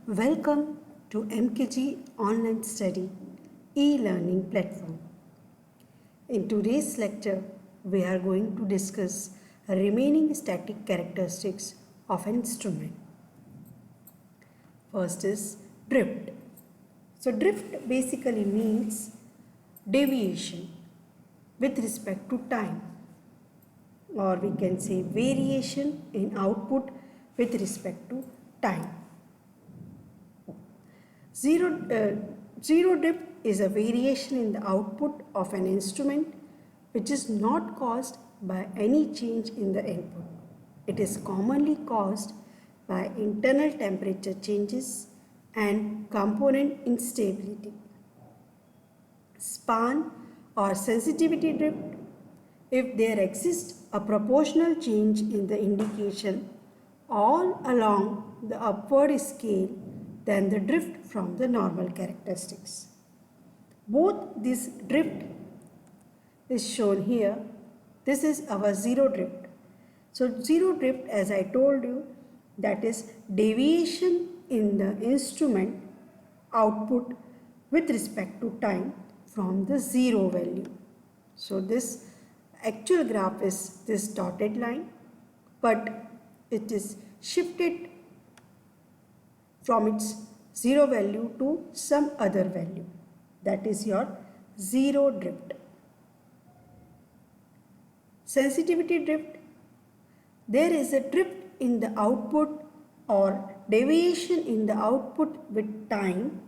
Welcome to MKG Online Study e-learning platform. In today's lecture, we are going to discuss remaining static characteristics of an instrument. First is drift. So drift basically means deviation with respect to time, or we can say variation in output with respect to time. Zero drift is a variation in the output of an instrument which is not caused by any change in the input. It is commonly caused by internal temperature changes and component instability. Span or sensitivity drift, if there exists a proportional change in the indication all along the upward scale than the drift from the normal characteristics. Both this drift is shown here. This is our zero drift. So zero drift, as I told you, that is deviation in the instrument output with respect to time from the zero value. So this actual graph is this dotted line, but it is shifted from its zero value to some other value. That is your zero drift. Sensitivity drift. There is a drift in the output or deviation in the output with time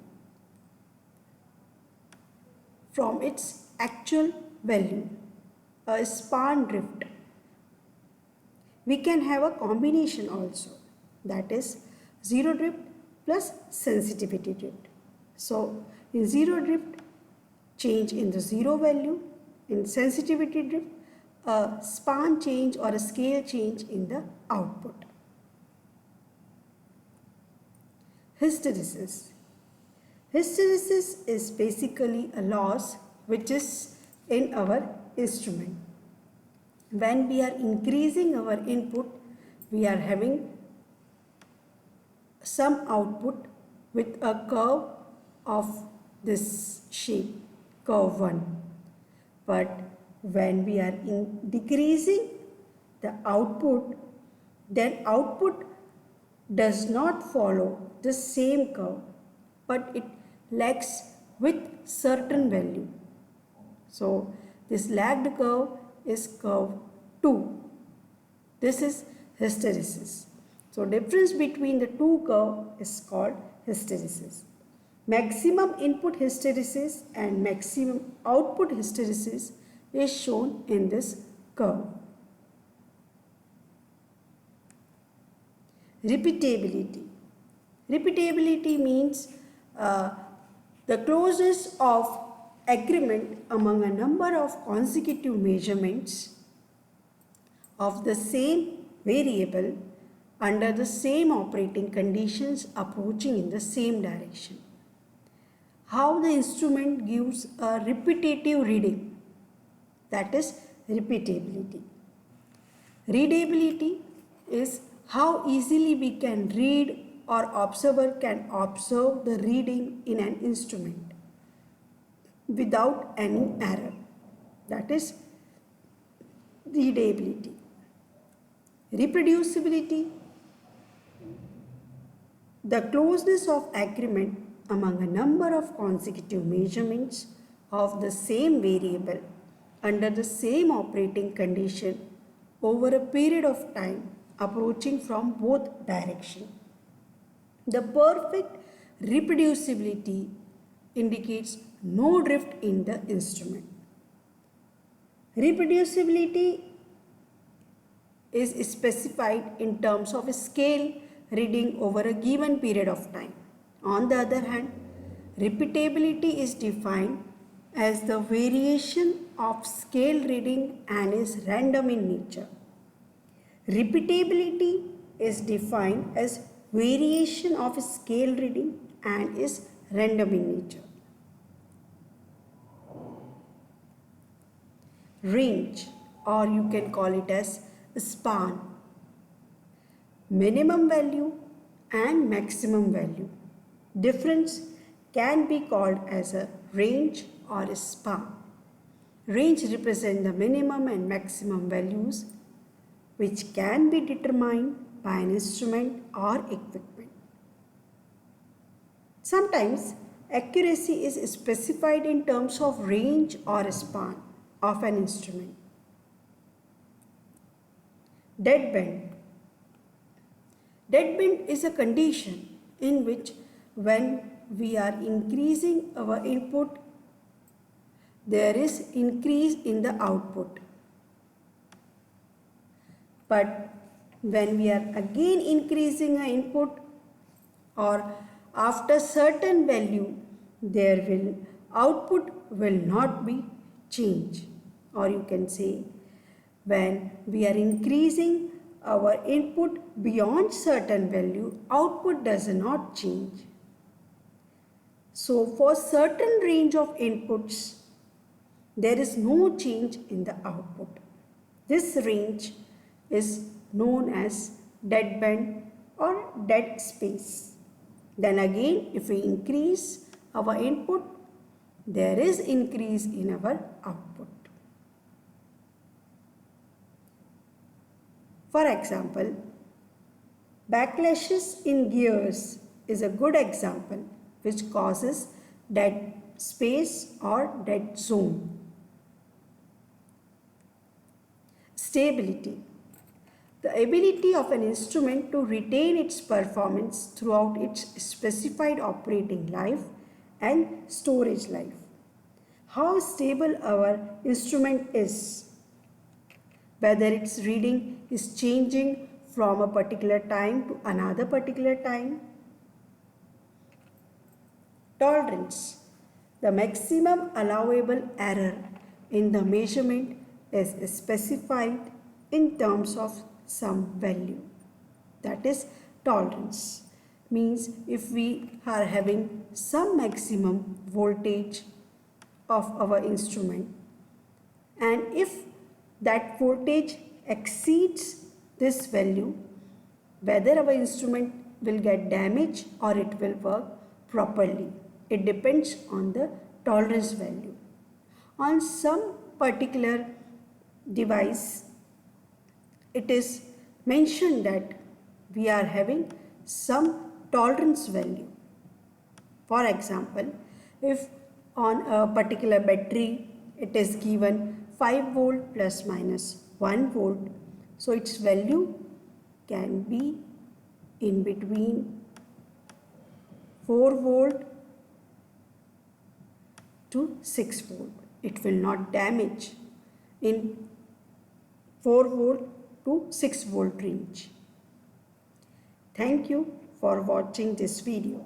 from its actual value. A span drift. We can have a combination also, that is zero drift plus sensitivity drift. So in zero drift, change in the zero value. In sensitivity drift, a span change or a scale change in the output. Hysteresis. Hysteresis is basically a loss which is in our instrument. When we are increasing our input, we are having some output with a curve of this shape, curve 1. But when we are decreasing the output, then output does not follow the same curve, but it lags with certain value. So this lagged curve is curve 2. This is hysteresis. So difference between the two curves is called hysteresis. Maximum input hysteresis and maximum output hysteresis is shown in this curve. Repeatability. Repeatability means the closeness of agreement among a number of consecutive measurements of the same variable under the same operating conditions approaching in the same direction. How the instrument gives a repetitive reading, that is repeatability. Readability is how easily we can read or observer can observe the reading in an instrument without any error. That is readability. Reproducibility, the closeness of agreement among a number of consecutive measurements of the same variable under the same operating condition over a period of time approaching from both directions. The perfect reproducibility indicates no drift in the instrument. Reproducibility is specified in terms of a scale reading over a given period of time. On the other hand, repeatability is defined as the variation of scale reading and is random in nature. Repeatability is defined as variation of scale reading and is random in nature. Range, or you can call it as span. Minimum value and maximum value. difference can be called as a range or a span. Range represents the minimum and maximum values which can be determined by an instrument or equipment. Sometimes accuracy is specified in terms of range or span of an instrument. Deadband. Deadband is a condition in which when we are increasing our input, there is increase in the output. But when we are again increasing our input or after certain value, output will not be changed. Or you can say when we are increasing our input beyond certain value, output does not change. So for certain range of inputs, there is no change in the output. This range is known as deadband or dead space. Then again, if we increase our input, there is increase in our output. For example, backlashes in gears is a good example which causes dead space or dead zone. Stability. The ability of an instrument to retain its performance throughout its specified operating life and storage life. How stable our instrument is, whether its reading is changing from a particular time to another particular time. Tolerance. The maximum allowable error in the measurement is specified in terms of some value. That is tolerance. Means if we are having some maximum voltage of our instrument and if that voltage exceeds this value, whether our instrument will get damaged or it will work properly. It depends on the tolerance value. On some particular device, it is mentioned that we are having some tolerance value. For example, if on a particular battery it is given 5 volt plus minus 1 volt, so its value can be in between 4 volt to 6 volt. It will not damage in 4 volt to 6 volt range. Thank you for watching this video.